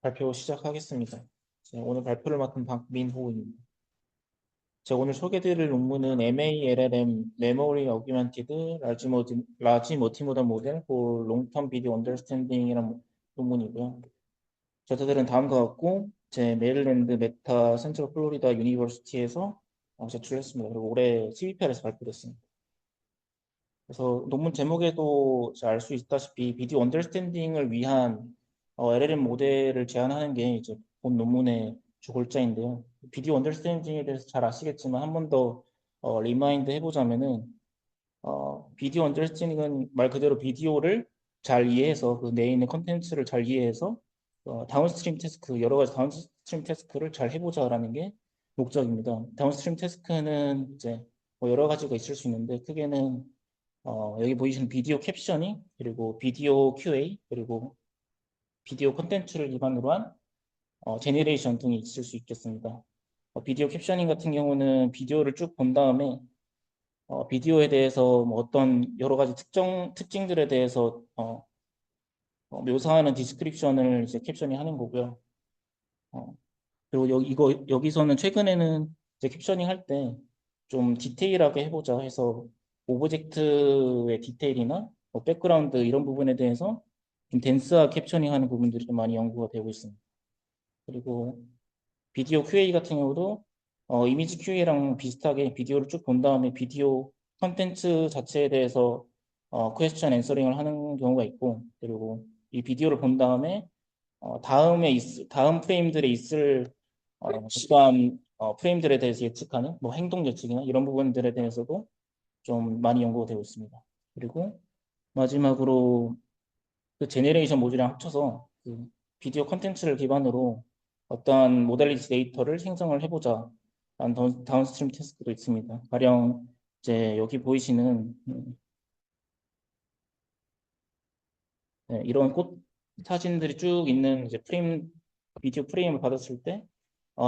발표 시작하겠습니다. 오늘 발표를 맡은 박민호입니다. 제가 오늘 소개드릴 논문은 MALLM Memory Augmented Large Multimodal Model for Long-Term Video Understanding이라는 논문이고요. 저자들은 다음과 같고 제 메릴랜드 메타 센트럴 플로리다 유니버시티에서 제출했습니다. 그리고 올해 CVPR에서 발표됐습니다. 그래서 논문 제목에도 알 수 있다시피 비디오 언더스탠딩을 위한 LLM 모델을 제안하는 게 이제 본 논문의 주 골자인데요. 비디오 언더스탠딩에 대해서 잘 아시겠지만 한 번 더 리마인드 해보자면은 비디오 언더스탠딩은 말 그대로 비디오를 잘 이해해서 그 내에 있는 컨텐츠를 잘 이해해서 다운스트림 태스크 여러 가지 다운스트림 태스크를 잘 해보자라는 게 목적입니다. 다운스트림 태스크는 이제 뭐 여러 가지가 있을 수 있는데 크게는 여기 보이시는 비디오 캡션이 그리고 비디오 QA 그리고 비디오 콘텐츠를 기반으로 한 제너레이션 등이 있을 수 있겠습니다. 비디오 캡셔닝 같은 경우는 비디오를 쭉 본 다음에 비디오에 대해서 뭐 어떤 여러 가지 특징들에 대해서 묘사하는 디스크립션을 이제 캡션이 하는 거고요. 어, 그리고 여기서는 최근에는 이제 캡셔닝 할 때 좀 디테일하게 해보자 해서 오브젝트의 디테일이나 뭐 백그라운드 이런 부분에 대해서 좀 덴스하게 캡셔닝 하는 부분들이 좀 많이 연구가 되고 있습니다. 그리고 비디오 QA 같은 경우도 이미지 QA랑 비슷하게 비디오를 쭉 본 다음에 비디오 컨텐츠 자체에 대해서 퀘스천 앤서링을 하는 경우가 있고 그리고 이 비디오를 본 다음에 다음 프레임들에 있을 어떠한 프레임들에 대해서 예측하는 뭐 행동 예측이나 이런 부분들에 대해서도 좀 많이 연구가 되고 있습니다. 그리고 마지막으로 그 제네레이션 모듈이랑 합쳐서 그 비디오 컨텐츠를 기반으로 어떠한 모델리티 데이터를 생성을 해보자 라는 다운스트림 태스크도 있습니다. 가령 이제 여기 보이시는 네, 이런 꽃 사진들이 쭉 있는 이제 비디오 프레임을 받았을 때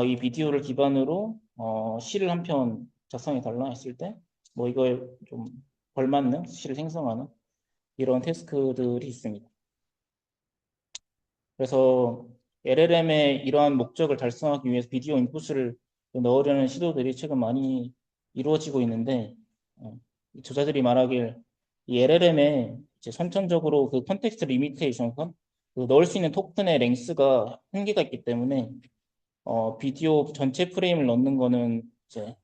이 비디오를 기반으로 시를 한 편 작성해 달라 했을 때 뭐 이거에 좀 걸맞는 시를 생성하는 이런 태스크들이 있습니다. 그래서 LLM의 이러한 목적을 달성하기 위해서 비디오 인풋을 넣으려는 시도들이 최근 많이 이루어지고 있는데 저자들이 말하길 이 LLM에 이제 선천적으로 그 컨텍스트 리미테이션, 그 넣을 수 있는 토큰의 랭스가 한계가 있기 때문에 비디오 전체 프레임을 넣는 거는 이제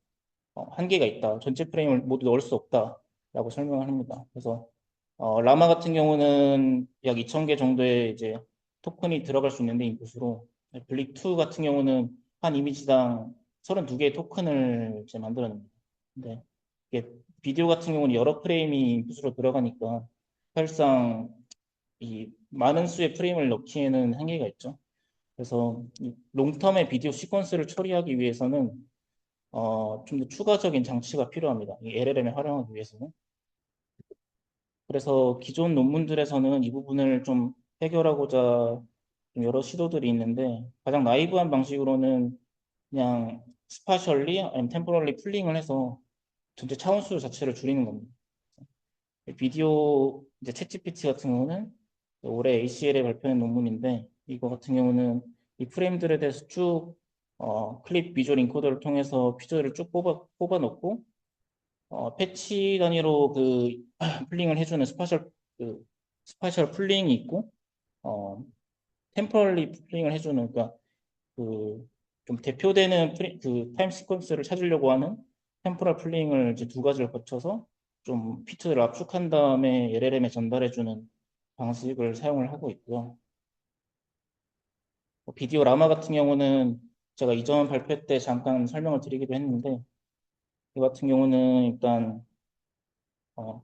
한계가 있다. 전체 프레임을 모두 넣을 수 없다라고 설명을 합니다. 그래서 라마 같은 경우는 약 2,000개 정도의 이제 토큰이 들어갈 수 있는데 인풋으로 블릭2 같은 경우는 한 이미지당 32개의 토큰을 이제 만들어냅니다. 근데 이게 비디오 같은 경우는 여러 프레임이 인풋으로 들어가니까 사실상 이 많은 수의 프레임을 넣기에는 한계가 있죠. 그래서 이 롱텀의 비디오 시퀀스를 처리하기 위해서는 좀 더 추가적인 장치가 필요합니다. 이 LLM을 활용하기 위해서는. 그래서 기존 논문들에서는 이 부분을 좀 해결하고자 좀 여러 시도들이 있는데 가장 나이브한 방식으로는 그냥 스파셜리 아니면 템포럴리 풀링을 해서 전체 차원수 자체를 줄이는 겁니다. 비디오 이제 챗GPT 같은 경우는 올해 ACL에 발표한 논문인데 이거 같은 경우는 이 프레임들에 대해서 쭉 클립 비주얼 인코더를 통해서 피저를 쭉 뽑아 놓고 패치 단위로 그 풀링을 해주는 스파셜 풀링이 있고 어, 템포럴리 풀링을 해주는 그러니까 그 좀 대표되는 그 타임 시퀀스를 찾으려고 하는 템포럴 풀링을 이제 두 가지를 거쳐서 좀 피트를 압축한 다음에 LLM에 전달해주는 방식을 사용을 하고 있고요. 비디오 라마 같은 경우는 제가 이전 발표 때 잠깐 설명을 드리기도 했는데 이 같은 경우는 일단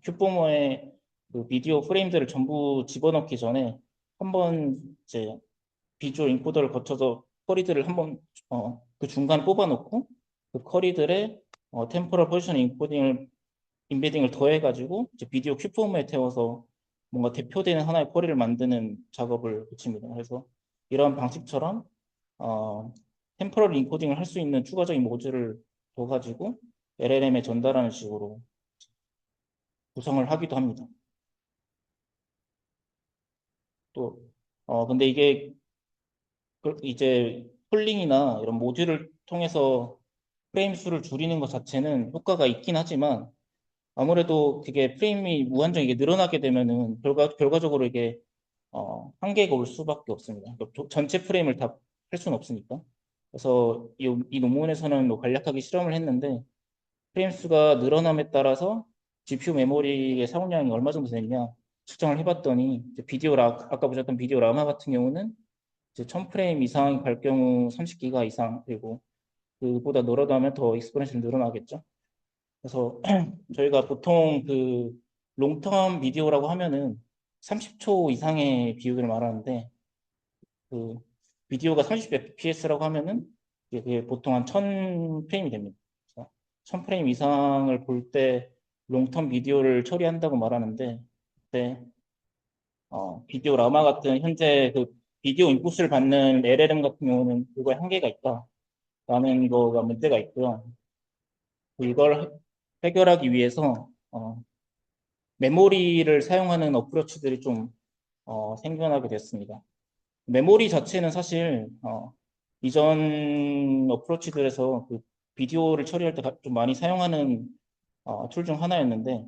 큐포머에 그 비디오 프레임들을 전부 집어넣기 전에 한번 이제 비주얼 인코더를 거쳐서 커리들을 한번 그 중간에 뽑아놓고 그 커리들의 템포럴 포지션 인베딩을 더해가지고 이제 비디오 큐포머에 태워서 뭔가 대표되는 하나의 커리를 만드는 작업을 거칩니다. 그래서 이런 방식처럼 어, 템포럴 인코딩을 할 수 있는 추가적인 모듈을 둬가지고 LLM에 전달하는 식으로 구성을 하기도 합니다. 또 근데 이게 이제 폴링이나 이런 모듈을 통해서 프레임 수를 줄이는 것 자체는 효과가 있긴 하지만 아무래도 그게 프레임이 무한정이게 늘어나게 되면은 결과적으로 이게 한계가 올 수밖에 없습니다. 그러니까 전체 프레임을 다 할 수는 없으니까. 그래서 이 논문에서는 뭐 간략하게 실험을 했는데 프레임 수가 늘어남에 따라서 GPU 메모리의 사용량이 얼마 정도 되느냐 측정을 해봤더니 이제 아까 보셨던 비디오 라마 같은 경우는 이제 1000프레임 이상이 갈 경우 30기가 이상 그리고 그보다 늘어나면 더 익스포넨셜 늘어나겠죠. 그래서 저희가 보통 그 롱텀 비디오라고 하면은 30초 이상의 비율을 말하는데 그 비디오가 30fps라고 하면은 이게 그게 보통 한 1000프레임이 됩니다. 그래서 1000프레임 이상을 볼 때 롱텀 비디오를 처리한다고 말하는데 그때 비디오 라마 같은 현재 그 비디오 인풋을 받는 LLM 같은 경우는 그거에 한계가 있다라는 거가 문제가 있고요. 이걸 해결하기 위해서 메모리를 사용하는 어프로치들이 좀 생겨나게 됐습니다. 메모리 자체는 사실 이전 어프로치들에서 그 비디오를 처리할 때 좀 많이 사용하는 툴 중 하나였는데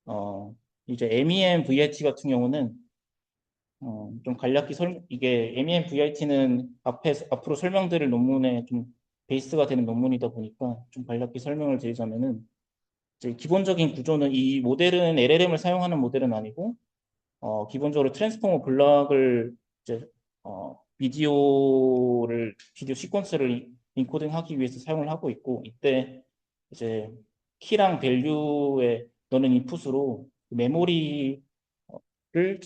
어, 이제 MEM VIT 같은 경우는 좀 간략히 이게 MEM VIT는 앞으로 설명드릴 논문에 좀 베이스가 되는 논문이다 보니까 좀 간략히 설명을 드리자면은 이제 기본적인 구조는 이 모델은 LLM을 사용하는 모델은 아니고 기본적으로 트랜스포머 블럭을 이제 비디오 시퀀스를 인코딩하기 위해서 사용을 하고 있고 이때 이제 키랑 밸류에 넣는 인풋으로 메모리를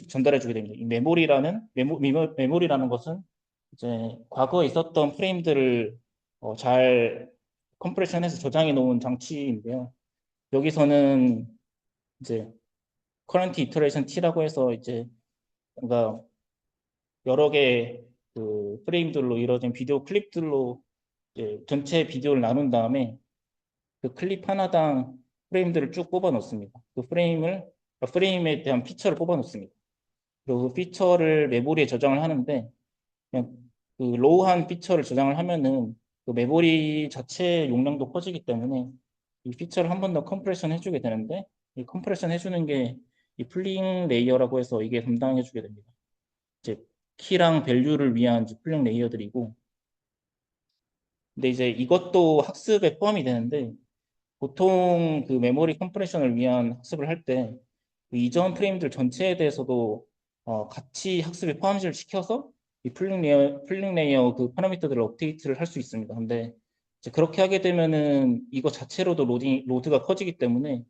전달해 주게 됩니다. 이 메모리라는 것은 이제 과거에 있었던 프레임들을 잘 컴프레션해서 저장해 놓은 장치인데요. 여기서는 이제 current iteration t라고 해서 이제 뭔가 여러 개의 그 프레임들로 이루어진 비디오 클립들로 이제 전체 비디오를 나눈 다음에 그 클립 하나당 프레임들을 쭉 뽑아 놓습니다. 프레임에 대한 피처를 뽑아 놓습니다. 그리고 그 피처를 메모리에 저장을 하는데 그냥 그 로우한 피처를 저장을 하면은 그 메모리 자체 용량도 커지기 때문에 이 피처를 한 번 더 컴프레션 해주게 되는데 이 컴프레션 해주는 게 이 풀링 레이어라고 해서 이게 담당해 주게 됩니다. 이제 키랑 밸류를 위한 이제 풀링 레이어들이고 근데 이제 이것도 학습에 포함이 되는데 보통 그 메모리 컴프레션을 위한 학습을 할 때 그 이전 프레임들 전체에 대해서도 같이 학습에 포함을 시켜서 이 풀링 레이어 그 파라미터들을 업데이트를 할 수 있습니다. 근데 이제 그렇게 하게 되면은 이거 자체로도 로드가 커지기 때문에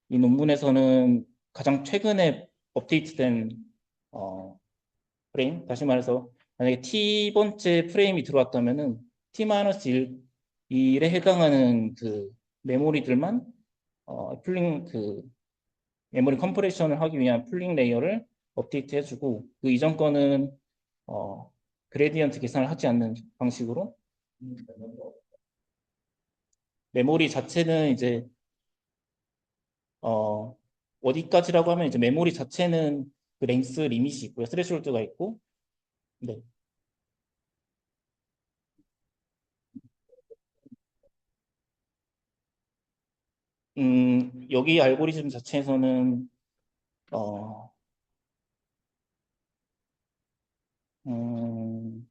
이 논문에서는 가장 최근에 업데이트된 어, 프레임, 다시 말해서 만약에 t번째 프레임이 들어왔다면은 t-1에 해당하는 그 메모리들만 풀링 그 메모리 컴프레션을 하기 위한 풀링 레이어를 업데이트 해주고 그 이전 거는 어, 그레디언트 계산을 하지 않는 방식으로 메모리 자체는 이제 어, 어디까지라고 하면 이제 메모리 자체는 그 랭스 리밋이 있고요. 스레시홀드가 있고 네. 여기 알고리즘 자체에서는 어, 음,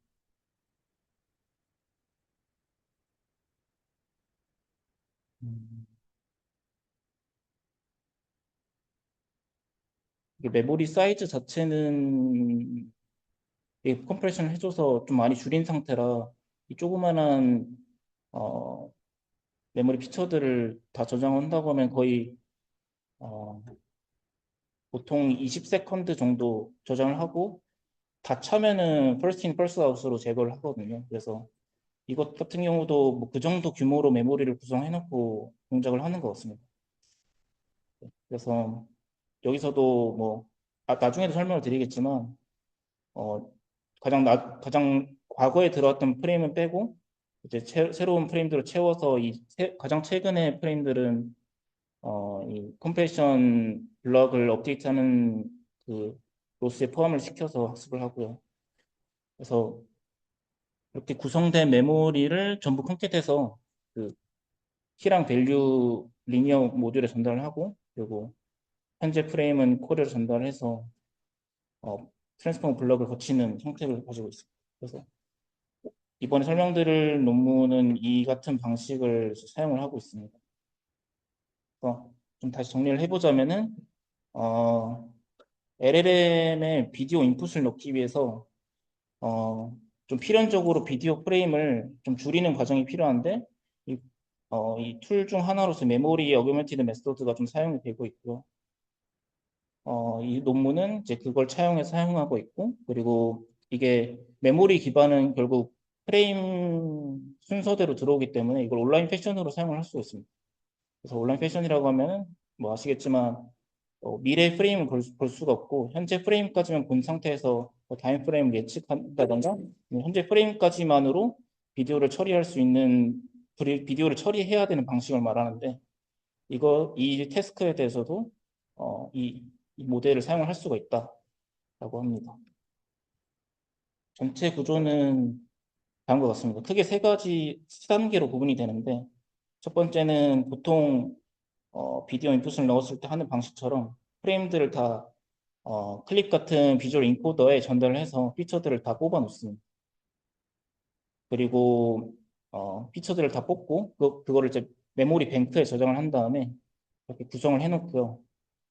음, 이게 메모리 사이즈 자체는 컴프레션을 해줘서 좀 많이 줄인 상태라 이 조그만한 어, 메모리 피처들을 다 저장한다고 하면 거의 어, 보통 20세컨드 정도 저장을 하고 다 차면은 first in first out으로 제거를 하거든요. 그래서 이것 같은 경우도 뭐 그 정도 규모로 메모리를 구성해놓고 동작을 하는 것 같습니다. 그래서 여기서도 뭐 나중에도 설명을 드리겠지만 어, 가장 과거에 들어왔던 프레임은 빼고 이제 새로운 프레임들을 채워서 가장 최근의 프레임들은 이 컴pression 블럭을 업데이트하는 그 로스에 포함을 시켜서 학습을 하고요. 그래서 이렇게 구성된 메모리를 전부 컴캣해서 그 키랑 밸류 리니어 모듈에 전달을 하고, 그리고 현재 프레임은 코드를 전달해서 트랜스포머 블럭을 거치는 형태를 가지고 있습니다. 그래서 이번에 설명드릴 논문은 이 같은 방식을 사용을 하고 있습니다. 좀 다시 정리를 해보자면은 LLM의 비디오 인풋을 넣기 위해서 좀 필연적으로 비디오 프레임을 좀 줄이는 과정이 필요한데 이 툴 중 하나로서 메모리 어규먼티드 메소드가 좀 사용이 되고 있고요. 이 논문은 이제 그걸 차용해서 사용하고 있고, 그리고 이게 메모리 기반은 결국 프레임 순서대로 들어오기 때문에 이걸 온라인 패션으로 사용을 할 수 있습니다. 그래서 온라인 패션이라고 하면 뭐 아시겠지만 미래 프레임을 볼 수가 없고 현재 프레임까지만 본 상태에서 다음 프레임을 예측한다던가 현재 프레임까지만으로 비디오를 처리할 수 있는 비디오를 처리해야 되는 방식을 말하는데 이 태스크에 대해서도 이 모델을 사용을 할 수가 있다라고 합니다. 전체 구조는 다음과 같습니다. 크게 세 가지 3단계로 구분이 되는데 첫 번째는 보통 비디오 인풋을 넣었을 때 하는 방식처럼 프레임들을 다 클립 같은 비주얼 인코더에 전달을 해서 피처들을 다 뽑아 놓습니다. 그리고 피처들을 다 뽑고 그거를 이제 메모리 뱅크에 저장을 한 다음에 이렇게 구성을 해 놓고요.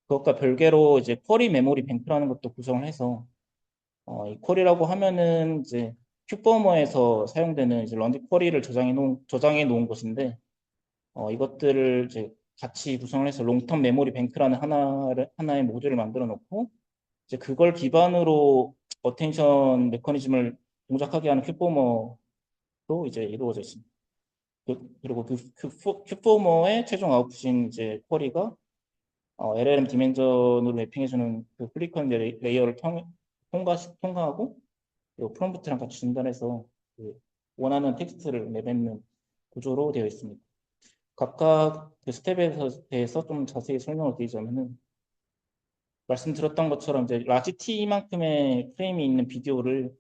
그것과 별개로 이제 쿼리 메모리 뱅크라는 것도 구성을 해서 이 쿼리라고 하면은 이제 큐버머에서 사용되는 이제 런디 쿼리를 저장해 놓은 것인데 이것들을 이제 같이 구성을 해서 롱텀 메모리 뱅크라는 하나의 모듈을 만들어 놓고 이제 그걸 기반으로 어텐션 메커니즘을 동작하게 하는 큐포머도 이제 이루어져 있습니다. 그리고 큐포머의 최종 아웃풋인 이제 쿼리가 LLM 디멘전으로 매핑해주는 그 플리컨 레이어를 통과하고 그리고 프롬프트랑 같이 전달해서 그 원하는 텍스트를 내뱉는 구조로 되어 있습니다. 각각 그 스텝에 대해서 좀 자세히 설명을 드리자면은 말씀드렸던 것처럼 이제 라지 T만큼의 프레임이 있는 비디오를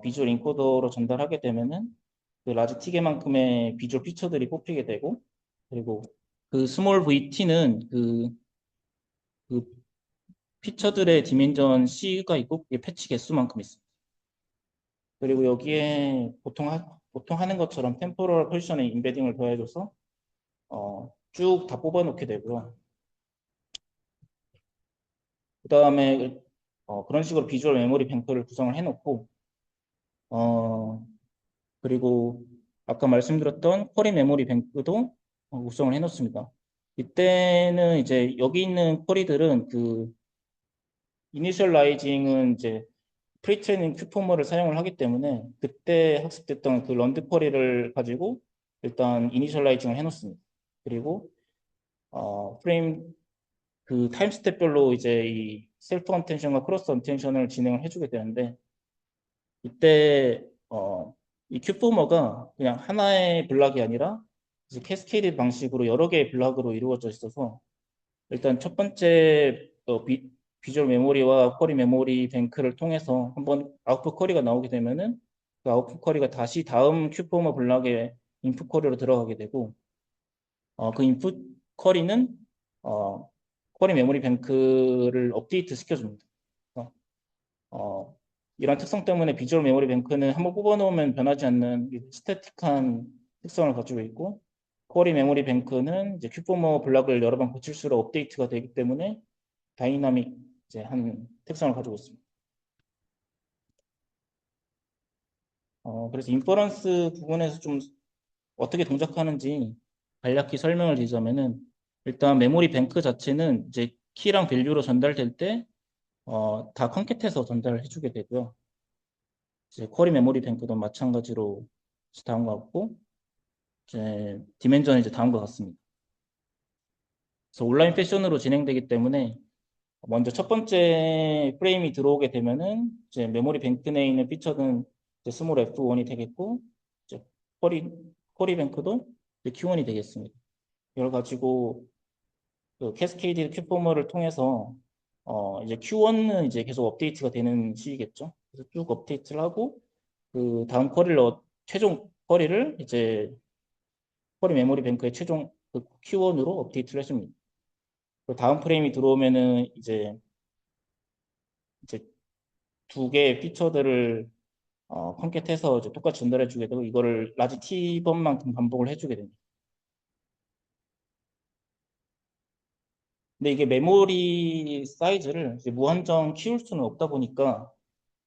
비주얼 인코더로 전달하게 되면은 그 라지 T개만큼의 비주얼 피처들이 뽑히게 되고 그리고 그 스몰 VT는 그 피처들의 디멘전 C가 있고 그게 패치 개수만큼 있습니다. 그리고 여기에 보통 하는 것처럼 템포럴 포지션에 인베딩을 더해줘서 쭉 다 뽑아놓게 되고요. 그 다음에 그런 식으로 비주얼 메모리 뱅크를 구성을 해놓고 그리고 아까 말씀드렸던 쿼리 메모리 뱅크도 구성을 해놓습니다. 이때는 이제 여기 있는 쿼리들은 그 이니셜라이징은 이제 프리트레이닝 큐포머를 사용을 하기 때문에 그때 학습됐던 그 런드 쿼리를 가지고 일단 이니셜라이징을 해놓습니다. 그리고 프레임 그 타임 스텝별로 이제 이 셀프 언텐션과 크로스 언텐션을 진행을 해주게 되는데 이때 이 큐포머가 그냥 하나의 블락이 아니라 이제 캐스케이드 방식으로 여러 개의 블락으로 이루어져 있어서 일단 첫 번째 비주얼 메모리와 쿼리 메모리 뱅크를 통해서 한번 아웃풋 쿼리가 나오게 되면은 그 아웃풋 쿼리가 다시 다음 큐포머 블락에 인풋 쿼리로 들어가게 되고 그 인풋 쿼리는 쿼리 메모리 뱅크를 업데이트 시켜줍니다. 그래서, 이런 특성 때문에 비주얼 메모리 뱅크는 한번 뽑아놓으면 변하지 않는 스태틱한 특성을 가지고 있고 쿼리 메모리 뱅크는 이제 큐포머 블락을 여러 번 거칠수록 업데이트가 되기 때문에 다이나믹 이제 한 특성을 가지고 있습니다. 그래서 인퍼런스 부분에서 좀 어떻게 동작하는지 간략히 설명을 드리자면은 일단 메모리 뱅크 자체는 이제 키랑 밸류로 전달될 때 다 컨캣해서 전달을 해주게 되고요. 이제 쿼리 메모리 뱅크도 마찬가지로 다음과 같고 이제 디멘전은 이제 다음과 같습니다. 그래서 온라인 패션으로 진행되기 때문에 먼저 첫 번째 프레임이 들어오게 되면은 이제 메모리 뱅크 내에 있는 피처는 이제 스몰 F1이 되겠고 이제 쿼리 쿼리 뱅크도 이제 Q1이 되겠습니다. 이걸 가지고 그 캐스케이드 큐포머를 통해서 이제 Q1은 이제 계속 업데이트가 되는 시기겠죠. 그래서 쭉 업데이트를 하고 그 다음 최종 쿼리를 이제 쿼리 메모리 뱅크의 최종 그 Q1으로 업데이트를 해줍니다. 그 다음 프레임이 들어오면은 이제 두 개의 피처들을 컴캣해서 이제 똑같이 전달해 주게 되고 이거를 라지 T번만큼 반복을 해주게 됩니다. 근데 이게 메모리 사이즈를 이제 무한정 키울 수는 없다 보니까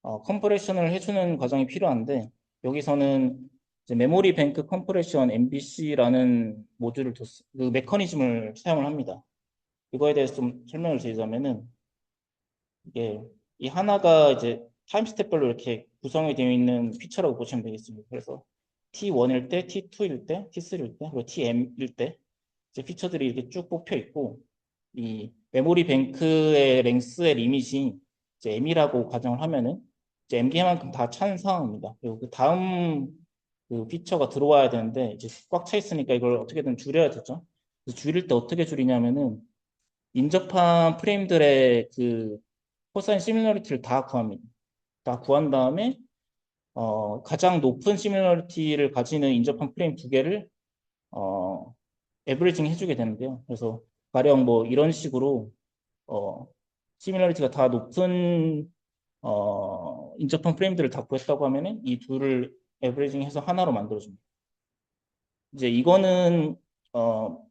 컴프레션을 해주는 과정이 필요한데 여기서는 이제 메모리 뱅크 컴프레션 MBC라는 그 메커니즘을 사용을 합니다. 이거에 대해서 좀 설명을 드리자면은 이게 이 하나가 이제 타임 스텝별로 이렇게 구성이 되어 있는 피처라고 보시면 되겠습니다. 그래서 T1일 때, T2일 때, T3일 때, 그리고 TM일 때 이제 피처들이 이렇게 쭉 뽑혀 있고 이 메모리 뱅크의 랭스의 리밋이 이제 M이라고 가정을 하면은 이제 MB만큼 다 찬 상황입니다. 그리고 그 다음 그 피처가 들어와야 되는데 이제 꽉 차 있으니까 이걸 어떻게든 줄여야 되죠. 그래서 줄일 때 어떻게 줄이냐면은 인접한 프레임들의 그 코사인 시밀러리티를 다 구합니다. 다 구한 다음에 가장 높은 시밀러리티를 가지는 인접한 프레임 두 개를 어, 에버리징 해주게 되는데요. 그래서 가령 뭐 이런 식으로 어, 시밀러리티가 다 높은 인접한 프레임들을 다 구했다고 하면은 이 둘을 에버리징 해서 하나로 만들어줍니다. 이제 이거는 어,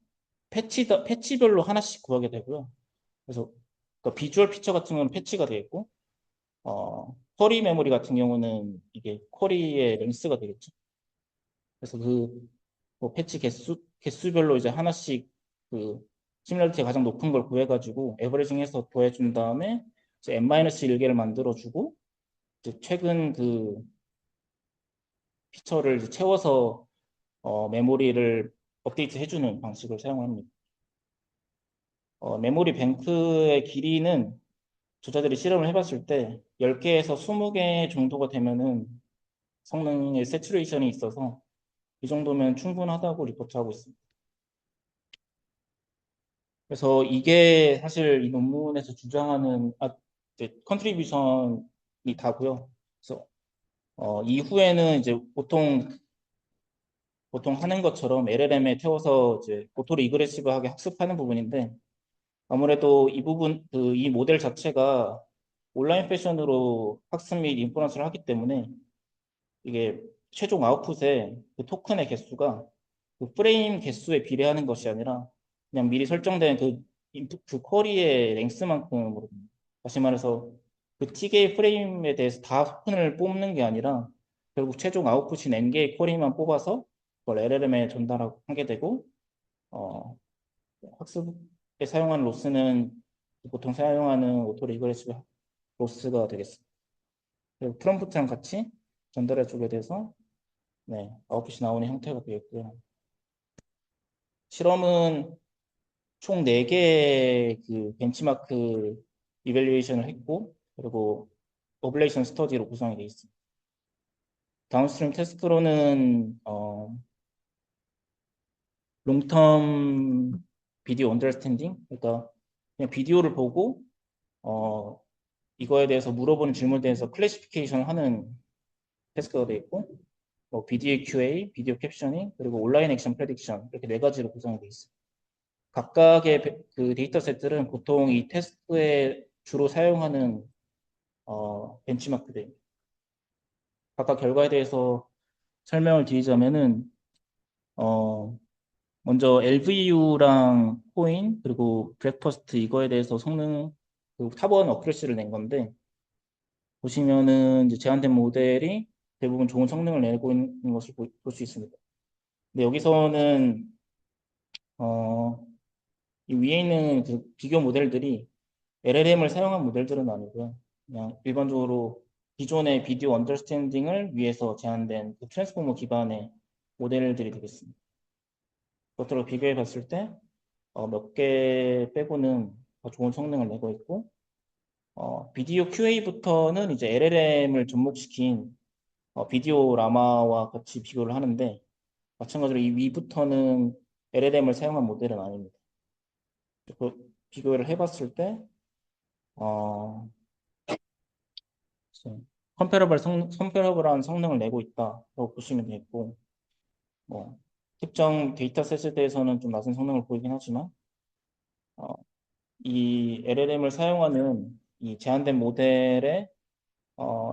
패치별로 하나씩 구하게 되고요. 그래서 그러니까 비주얼 피처 같은 경우는 패치가 되어 있고 쿼리 메모리 같은 경우는 이게 쿼리의 랭스가 되겠죠. 그래서 그뭐 패치 개수별로 이제 하나씩 그 시뮬러리티가 가장 높은 걸 구해가지고 에버리징해서 더해준 다음에 이제 n-1개를 만들어주고 이제 최근 그 피처를 이제 채워서 메모리를 업데이트 해주는 방식을 사용합니다. 메모리 뱅크의 길이는 저자들이 실험을 해봤을 때 10개에서 20개 정도가 되면은 성능의 세츄레이션이 있어서 이 정도면 충분하다고 리포트하고 있습니다. 그래서 이게 사실 이 논문에서 주장하는 이제 컨트리뷰션이 다고요. 그래서 이후에는 이제 보통 하는 것처럼 LLM에 태워서 이제 오토 리그레시브하게 학습하는 부분인데 아무래도 이 부분 이 모델 자체가 온라인 패션으로 학습 및 인퍼런스를 하기 때문에 이게 최종 아웃풋의 그 토큰의 개수가 그 프레임 개수에 비례하는 것이 아니라 그냥 미리 설정된 그 쿼리의 랭스만큼으로 다시 말해서 그 T개의 프레임에 대해서 다 토큰을 뽑는 게 아니라 결국 최종 아웃풋인 N개의 쿼리만 뽑아서 그걸 LLM에 전달하게 되고 어, 학습에 사용하는 로스는 보통 사용하는 오토 리그레시브 로스가 되겠습니다. 그리고 프롬프트랑 같이 전달해 주게 돼서 네, 아웃풋이 나오는 형태가 되겠고요. 실험은 총 4개의 그 벤치마크 이밸류에이션을 했고 그리고 오블레이션 스터디로 구성이 되어 있습니다. 다운스트림 테스트로는 롱텀 비디오 언더스탠딩 그러니까 그냥 비디오를 보고 어, 이거에 대해서 물어보는 질문에 대해서 클래시피케이션을 하는 테스트가 되어 있고 비디오 QA, 비디오 캡셔닝 그리고 온라인 액션 프레딕션 이렇게 4가지로 구성이 되어 있습니다. 각각의 그 데이터 셋들은 보통 이 테스트에 주로 사용하는 벤치마크들. 각각 결과에 대해서 설명을 드리자면은 어, 먼저 LVU랑 코인 그리고 브렉퍼스트 이거에 대해서 성능 그 탑원 어크레시를 낸 건데 보시면은 이제 제한된 모델이 대부분 좋은 성능을 내고 있는 것을 볼 수 있습니다. 근데 여기서는 이 위에 있는 그 비교 모델들이 LLM을 사용한 모델들은 아니고요. 그냥 일반적으로 기존의 비디오 언더스탠딩을 위해서 제한된 그 트랜스포머 기반의 모델들이 되겠습니다. 그것들을 비교해 봤을 때 몇 개 빼고는 더 좋은 성능을 내고 있고 비디오 QA부터는 이제 LLM을 접목시킨 비디오 라마와 같이 비교를 하는데 마찬가지로 이 위부터는 LLM을 사용한 모델은 아닙니다. 그 비교를 해봤을 때 어, 컴패러블한 성능을 내고 있다라고 보시면 되겠고, 뭐, 특정 데이터셋에 대해서는 좀 낮은 성능을 보이긴 하지만, 어, 이 LLM을 사용하는 이 제한된 모델의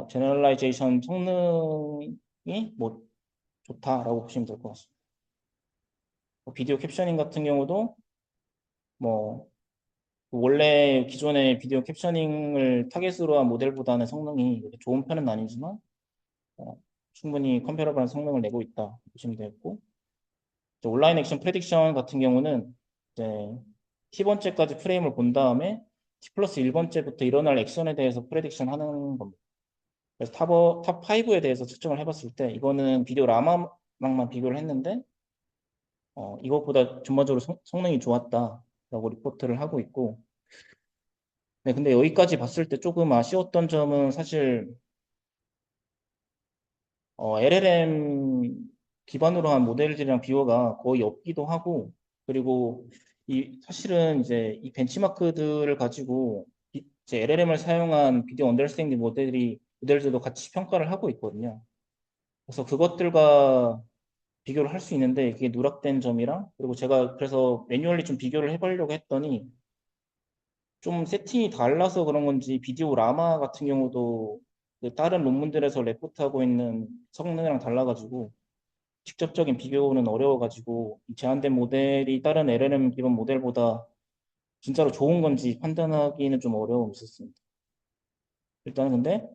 제너럴라이제이션 성능이 뭐 좋다라고 보시면 될 것 같습니다. 비디오 캡셔닝 같은 경우도 뭐 원래 기존의 비디오 캡셔닝을 타겟으로 한 모델보다는 성능이 그렇게 좋은 편은 아니지만 어, 충분히 컴패러블한 성능을 내고 있다 보시면 되겠고, 이제 온라인 액션 프레딕션 같은 경우는 이제 T번째까지 프레임을 본 다음에 T 플러스 1번째부터 일어날 액션에 대해서 프레딕션 하는 겁니다. 그래서 탑 5에 대해서 측정을 해봤을 때 이거는 비디오 라마랑만 비교를 했는데 이것보다 전반적으로 성능이 좋았다라고 리포트를 하고 있고, 네, 근데 여기까지 봤을 때 조금 아쉬웠던 점은 사실 LLM 기반으로 한 모델들이랑 비교가 거의 없기도 하고, 그리고 이 사실은 이제 이 벤치마크들을 가지고 이제 LLM을 사용한 비디오 언더스탠딩 모델들도 같이 평가를 하고 있거든요. 그래서 그것들과 비교를 할 수 있는데 그게 누락된 점이랑, 그리고 제가 그래서 매뉴얼리 좀 비교를 해보려고 했더니 좀 세팅이 달라서 그런 건지 비디오 라마 같은 경우도 그 다른 논문들에서 레포트하고 있는 성능이랑 달라가지고 직접적인 비교는 어려워가지고 이 제한된 모델이 다른 LLM 기반 모델보다 진짜로 좋은 건지 판단하기는 좀 어려움이 있었습니다. 일단은 근데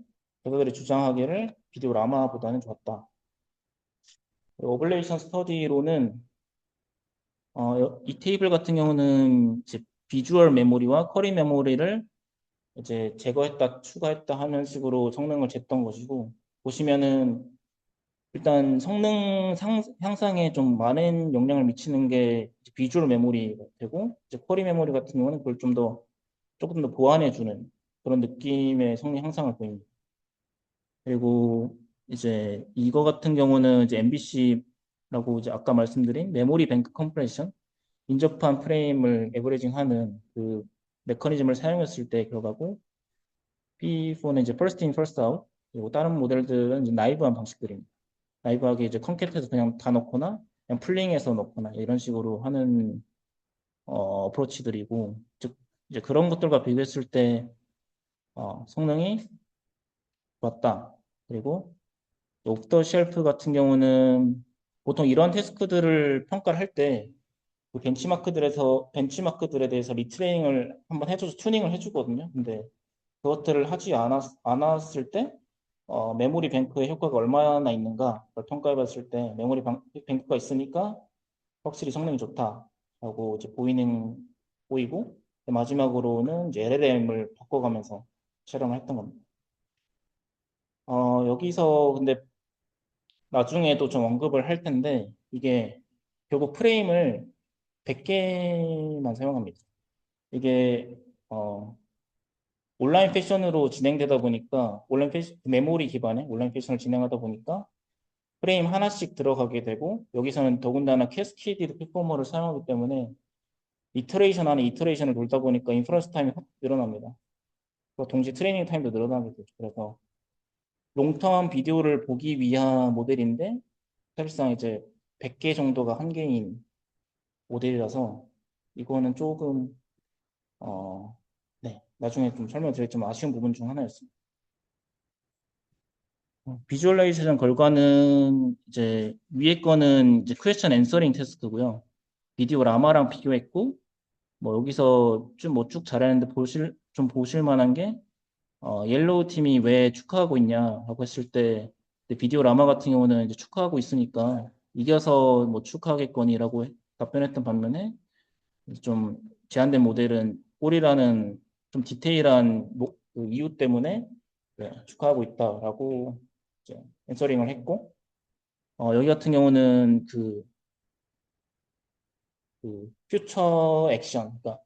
그들이 주장하기를 비디오 라마보다는 좋았다. 오블레이션 스터디로는 이 테이블 같은 경우는 이제 비주얼 메모리와 쿼리 메모리를 이제 제거했다, 추가했다 하는 식으로 성능을 쟀던 것이고, 보시면은 일단 성능 향상에 좀 많은 영향을 미치는 게 비주얼 메모리가 되고, 이제 쿼리 메모리 같은 경우는 그걸 조금 더 보완해주는 그런 느낌의 성능 향상을 보입니다. 그리고 이제 이거 같은 경우는 이제 MBC라고 이제 아까 말씀드린 메모리 뱅크 컴프레션, 인접한 프레임을 에버리징하는 그 메커니즘을 사용했을 때 결과고, P4는 이제 first in, first out, 그리고 다른 모델들은 이제 나이브한 방식들입니다. 나이브하게 이제 컨캣해서 그냥 다 넣거나, 그냥 풀링해서 넣거나, 이런 식으로 하는, 어프로치들이고, 즉, 이제 그런 것들과 비교했을 때, 성능이 좋았다. 그리고, 오프 더 쉘프 같은 경우는 보통 이런 태스크들을 평가를 할 때, 그 벤치마크들에 대해서 리트레이닝을 한번 해줘서 튜닝을 해주거든요. 근데 그것들을 하지 않았을 때 메모리 뱅크의 효과가 얼마나 있는가 를 평가해 봤을 때 뱅크가 있으니까 확실히 성능이 좋다라고 이제 보이고, 마지막으로는 이제 LLM을 바꿔가면서 촬영을 했던 겁니다. 여기서 근데 나중에도 좀 언급을 할 텐데 이게 결국 프레임을 100개만 사용합니다. 이게 온라인 패션으로 진행되다 보니까 메모리 기반의 온라인 패션을 진행하다 보니까 프레임 하나씩 들어가게 되고, 여기서는 더군다나 캐스케이디드 피포머를 사용하기 때문에 이터레이션 안에 이터레이션을 돌다 보니까 인퍼런스 타임이 확 늘어납니다. 그리고 동시에 트레이닝 타임도 늘어나게 되죠. 그래서 롱텀 비디오를 보기 위한 모델인데 사실상 이제 100개 정도가 한계인 모델이라서 이거는 조금 네, 나중에 좀 설명드리겠지만 아쉬운 부분 중 하나였습니다. 비주얼라이제이션 결과는 이제 위에 거는 이제 퀘스천 앤서링 테스트고요. 비디오 라마랑 비교했고, 뭐 여기서 쭉 잘했는데 좀 보실 만한 게 옐로우 팀이 왜 축하하고 있냐라고 했을 때 비디오 라마 같은 경우는 이제 축하하고 있으니까 이겨서 뭐 축하하겠거니라고 답변했던 반면에 좀 제한된 모델은 꼴이라는 좀 디테일한 그 이유 때문에 네, 축하하고 있다라고 이제 앤서링을 했고, 여기 같은 경우는 그 퓨처 액션, 그러니까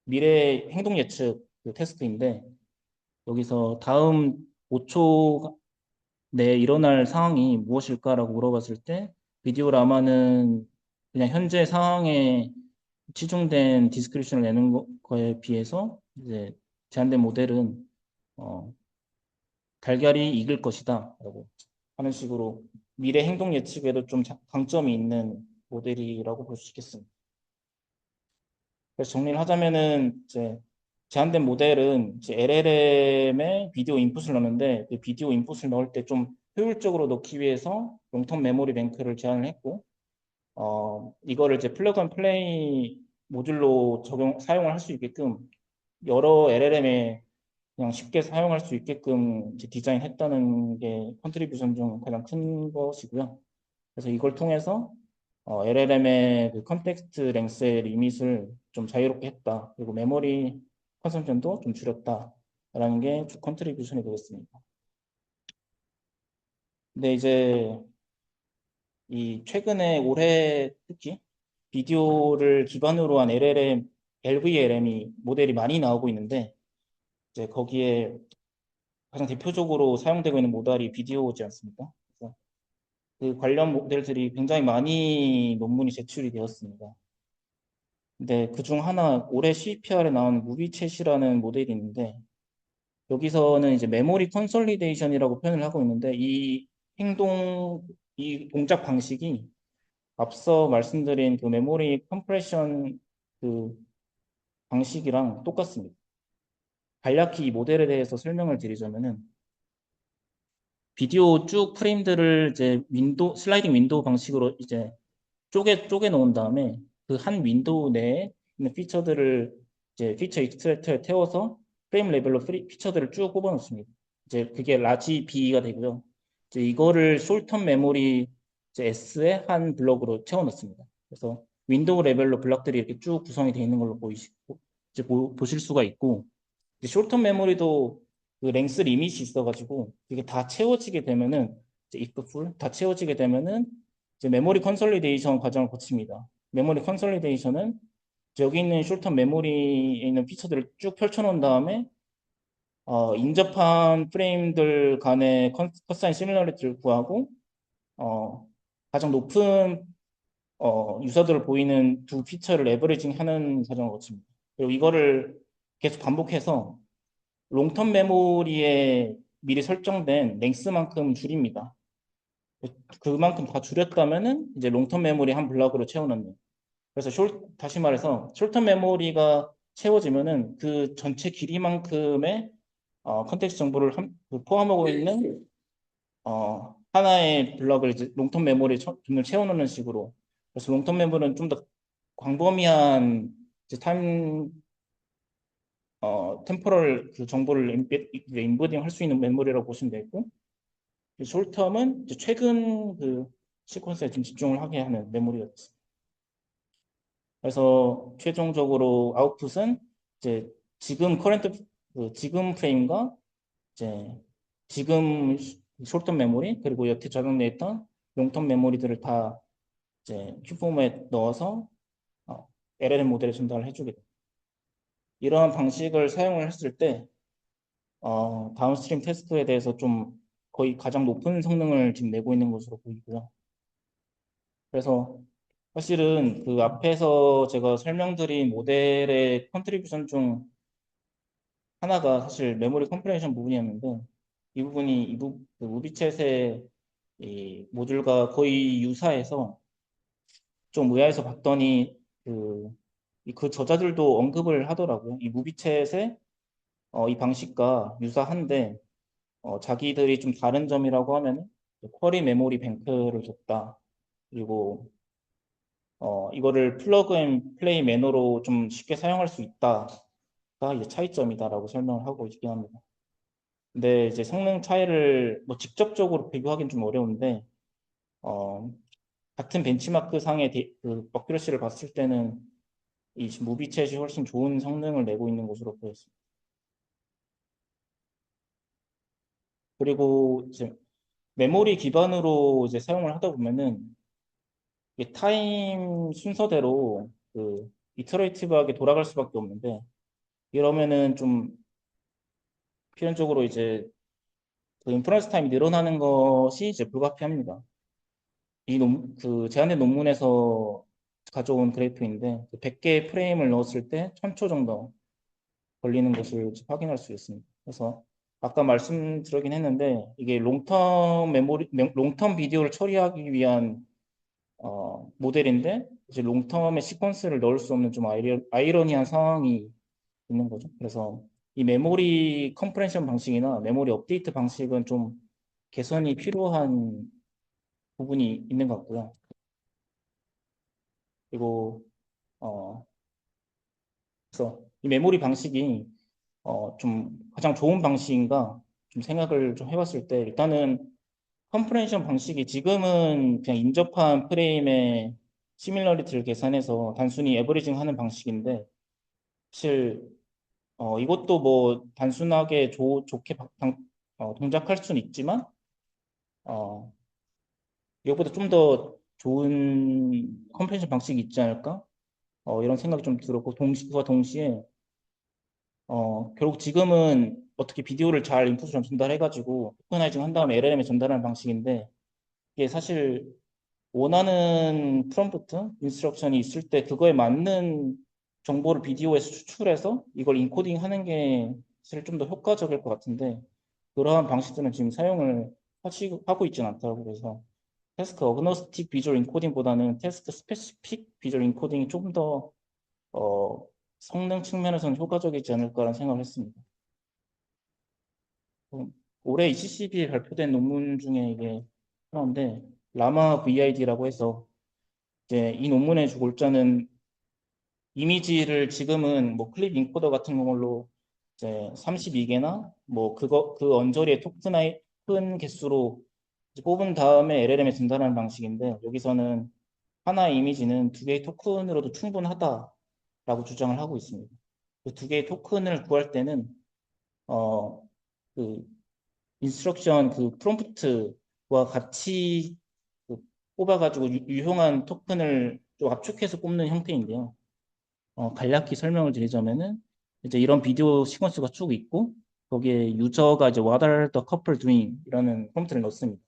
미래 행동 예측 그 테스트인데, 여기서 다음 5초 내에 일어날 상황이 무엇일까라고 물어봤을 때 비디오 라마는 그냥 현재 상황에 치중된 디스크리പ്션을 내는 거에 비해서 이제 제한된 모델은 어, 달걀이 이길 것이다 라고 하는 식으로 미래 행동 예측에도 좀 강점이 있는 모델이라고 볼 수 있겠습니다. 그래서 정리를 하자면은 이제 제한된 모델은 이제 LLM에 비디오 인풋을 넣는데 그 비디오 인풋을 넣을 때 좀 효율적으로 넣기 위해서 롱텀 메모리 뱅크를 제한을 했고 이거를 이제 플러그 앤 플레이 모듈로 사용을 할 수 있게끔 여러 LLM에 그냥 쉽게 사용할 수 있게끔 이제 디자인했다는 게 컨트리뷰션 중 가장 큰 것이고요. 그래서 이걸 통해서 LLM의 그 컨텍스트 랭스의 리밋을 좀 자유롭게 했다. 그리고 메모리 컨섬션도 좀 줄였다라는 게 주 컨트리뷰션이 되겠습니다. 근데 이제 이 최근에 올해 특히 비디오를 기반으로 한 LLM, LVLM이 모델이 많이 나오고 있는데 이제 거기에 가장 대표적으로 사용되고 있는 모델이 비디오지 않습니까? 그래서 그 관련 모델들이 굉장히 많이 논문이 제출이 되었습니다. 근데 그중 하나 올해 CPR에 나온 무비챗이라는 모델이 있는데 여기서는 이제 메모리 컨솔리데이션이라고 표현을 하고 있는데 이 행동, 이 동작 방식이 앞서 말씀드린 그 메모리 컴프레션 그 방식이랑 똑같습니다. 간략히 이 모델에 대해서 설명을 드리자면은 비디오 쭉 프레임들을 이제 슬라이딩 윈도우 방식으로 이제 쪼개 놓은 다음에 그 한 윈도우 내에 있는 피처들을 이제 피처 익스트랙터에 태워서 프레임 레벨로 피처들을 쭉 뽑아 놓습니다. 이제 그게 라지 B가 되고요. 이제 이거를 숄텀 메모리 이제 S의 한 블럭으로 채워 넣습니다. 그래서 윈도우 레벨로 블럭들이 이렇게 쭉 구성이 되어 있는 걸로 보이시고 이제 보실 수가 있고 숄텀 메모리도 그 랭스 리밋이 있어가지고 이게 다 채워지게 되면은 이제 if full 다 채워지게 되면은 이제 메모리 컨솔리데이션 과정을 거칩니다. 메모리 컨솔리데이션은 여기 있는 숄텀 메모리에 있는 피처들을 쭉 펼쳐놓은 다음에 인접한 프레임들 간의 컷사인 시뮬러리티를 구하고 어, 가장 높은 유저들을 보이는 두 피처를 에버리징 하는 과정을 거칩니다. 그리고 이거를 계속 반복해서 롱텀 메모리에 미리 설정된 랭스만큼 줄입니다. 그만큼 다 줄였다면은 이제 롱텀 메모리 한 블럭으로 채워넣는. 그래서 다시 말해서 숄텀 메모리가 채워지면은 그 전체 길이만큼의 컨텍스트 정보를 포함하고 있는 하나의 블럭을 이제 롱텀 메모리에 좀 채워넣는 식으로. 그래서 롱텀 메모리는 좀 더 광범위한 이제 템포럴 그 정보를 인버딩 할 수 있는 메모리라고 보시면 되고 숄텀은 이제 최근 그 시퀀스에 좀 집중을 하게 하는 메모리였습니다. 그래서 최종적으로 아웃풋은 이제 지금 지금 프레임과 이제 지금 숄텀 메모리 그리고 여태 저장돼 있던 롱텀 메모리들을 다 이제 큐폼에 넣어서 LLM 모델에 전달을 해주게 됩니다. 이러한 방식을 사용을 했을 때 다운스트림 테스트에 대해서 좀 거의 가장 높은 성능을 지금 내고 있는 것으로 보이고요. 그래서 사실은 그 앞에서 제가 설명드린 모델의 컨트리뷰션 중 하나가 사실 메모리 컴프레이션 부분이었는데 이 부분이 그 무비챗의 이 모듈과 거의 유사해서 좀 의아해서 봤더니 그 저자들도 언급을 하더라고요. 이 무비챗의 이 방식과 유사한데 자기들이 좀 다른 점이라고 하면 쿼리 메모리 뱅크를 줬다. 그리고 이거를 플러그 앤 플레이 매너로 좀 쉽게 사용할 수 있다가 이제 차이점이다라고 설명을 하고 있긴 합니다. 근데 이제 성능 차이를 뭐 직접적으로 비교하기는 좀 어려운데 어, 같은 벤치마크 상의 그 어큐러시를 봤을 때는 이 무비챗이 훨씬 좋은 성능을 내고 있는 것으로 보였습니다. 그리고 이제 메모리 기반으로 이제 사용을 하다 보면은 이게 타임 순서대로 그 이터레이티브하게 돌아갈 수밖에 없는데 이러면은 좀 필연적으로 이제 그 인퍼런스 타임이 늘어나는 것이 이제 불가피합니다. 그 제한된 논문에서 가져온 그래프인데 100개의 프레임을 넣었을 때 1000초 정도 걸리는 것을 확인할 수 있습니다. 그래서 아까 말씀드리긴 했는데 이게 롱텀 비디오를 처리하기 위한 모델인데 이제 롱텀의 시퀀스를 넣을 수 없는 좀 아이러니한 상황이 있는 거죠. 그래서 이 메모리 컴프레션 방식이나 메모리 업데이트 방식은 좀 개선이 필요한 부분이 있는 것 같고요. 그리고 어, 그래서 이 메모리 방식이 좀 가장 좋은 방식인가 좀 생각을 좀 해봤을 때 일단은 컴프레션 방식이 지금은 그냥 인접한 프레임의 시밀러리티를 계산해서 단순히 에버리징 하는 방식인데 사실 이것도 뭐 단순하게 좋게 동작할 수는 있지만 어, 이것보다 좀 더 좋은 컴프레션 방식이 있지 않을까? 이런 생각이 좀 들었고 그와 동시에 결국 지금은 어떻게 비디오를 잘 인풋으로 전달해가지고 토커나이징 한 다음에 LLM에 전달하는 방식인데 이게 사실 원하는 프롬프트, 인스트럭션이 있을 때 그거에 맞는 정보를 비디오에서 추출해서 이걸 인코딩 하는 게 사실 좀 더 효과적일 것 같은데 그러한 방식들은 지금 사용을 하고 있지는 않더라고요. 그래서 태스크 어그노스틱 비주얼 인코딩보다는 태스크 스페시픽 비주얼 인코딩이 조금 더 어, 성능 측면에서는 효과적이지 않을까라는 생각을 했습니다. 올해 ECCB에 발표된 논문 중에 이게 하나인데 라마 VID라고 해서 이제 이 논문의 주 골자는 이미지를 지금은 뭐 클립 인코더 같은 걸로 이제 32개나 뭐 그 언저리의 큰 개수로 이제 뽑은 다음에 LLM에 전달하는 방식인데 여기서는 하나의 이미지는 두 개의 토큰으로도 충분하다라고 주장을 하고 있습니다. 그 두 개의 토큰을 구할 때는 어, 그 인스트럭션 그 프롬프트와 같이 그 뽑아가지고 유용한 토큰을 좀 압축해서 뽑는 형태인데요. 간략히 설명을 드리자면은 이제 이런 비디오 시퀀스가 쭉 있고 거기에 유저가 이제 What are the couple doing? 이라는 프롬프트를 넣습니다.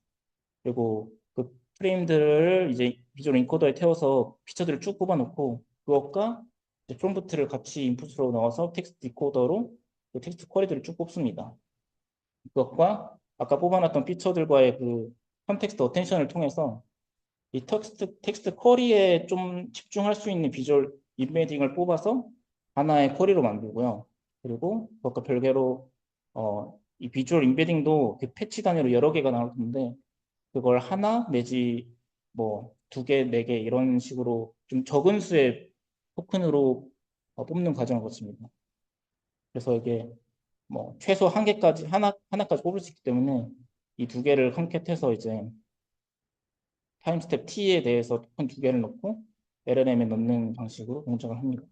그리고 그 프레임들을 이제 비주얼 인코더에 태워서 피처들을 쭉 뽑아놓고 그것과 이제 프롬프트를 같이 인풋으로 넣어서 텍스트 디코더로 그 텍스트 쿼리들을 쭉 뽑습니다. 그것과 아까 뽑아놨던 피처들과의 그 컨텍스트 어텐션을 통해서 이 텍스트 쿼리에 좀 집중할 수 있는 비주얼 인베딩을 뽑아서 하나의 쿼리로 만들고요. 그리고 그것과 별개로 이 비주얼 인베딩도 그 패치 단위로 여러 개가 나올 텐데 그걸 하나 내지 뭐 두 개, 네 개 이런 식으로 좀 적은 수의 토큰으로 뽑는 과정을 거칩니다. 그래서 이게 뭐 최소 한 개까지 하나까지 뽑을 수 있기 때문에 이 두 개를 컴캣해서 이제 타임 스텝 T에 대해서 토큰 두 개를 넣고 LLM에 넣는 방식으로 동작을 합니다.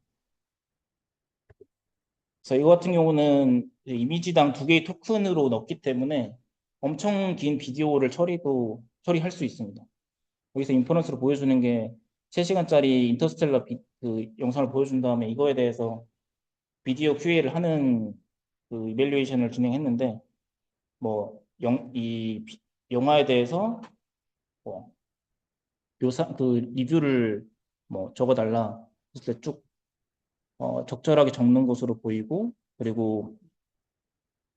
그래서 이거 같은 경우는 이미지당 두 개의 토큰으로 넣기 때문에 엄청 긴 비디오를 처리할 수 있습니다. 여기서 인퍼런스로 보여주는 게 3시간짜리 인터스텔라 그 영상을 보여준 다음에 이거에 대해서 비디오 QA를 하는 그 이밸류에이션을 진행했는데 뭐 영화에 대해서 뭐 그 리뷰를 뭐 적어달라 했을 때 쭉 적절하게 적는 것으로 보이고 그리고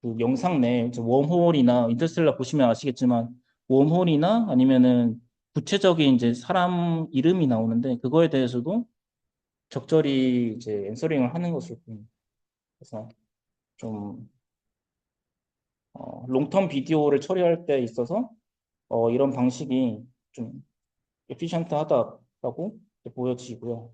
그 영상 내에 이제 웜홀이나 인터스텔라 보시면 아시겠지만 웜홀이나 아니면은 구체적인 이제 사람 이름이 나오는데 그거에 대해서도 적절히 이제 앤서링을 하는 것으로 보입니다. 그래서 좀 롱텀 비디오를 처리할 때 있어서 이런 방식이 좀 에피션트하다라고 보여지고요.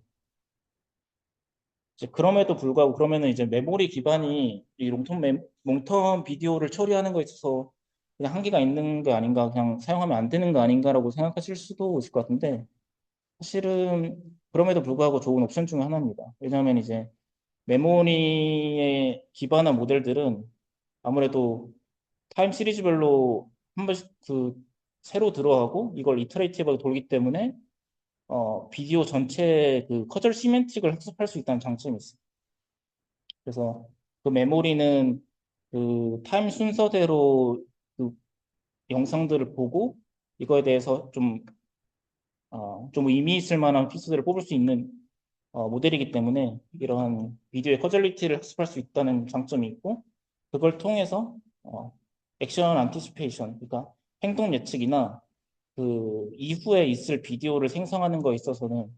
이제 그럼에도 불구하고 그러면은 이제 메모리 기반이 이 롱텀 비디오를 처리하는 거에 있어서 그냥 한계가 있는 게 아닌가, 그냥 사용하면 안 되는 거 아닌가라고 생각하실 수도 있을 것 같은데 사실은 그럼에도 불구하고 좋은 옵션 중에 하나입니다. 왜냐하면 이제 메모리에 기반한 모델들은 아무래도 타임 시리즈별로 한 번씩 그 새로 들어가고 이걸 이터레이티브하게 돌기 때문에 비디오 전체 그 커절 시멘틱을 학습할 수 있다는 장점이 있어요. 그래서 그 메모리는 그 타임 순서대로 그 영상들을 보고 이거에 대해서 좀 의미 있을 만한 피스들을 뽑을 수 있는 모델이기 때문에 이러한 비디오의 커절리티를 학습할 수 있다는 장점이 있고 그걸 통해서 어, 액션 안티시페이션, 그러니까 행동 예측이나 그 이후에 있을 비디오를 생성하는 거에 있어서는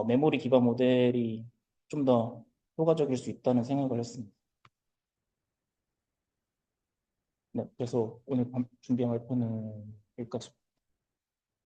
메모리 기반 모델이 좀 더 효과적일 수 있다는 생각을 했습니다. 네, 그래서 오늘 준비한 발표는 여기까지.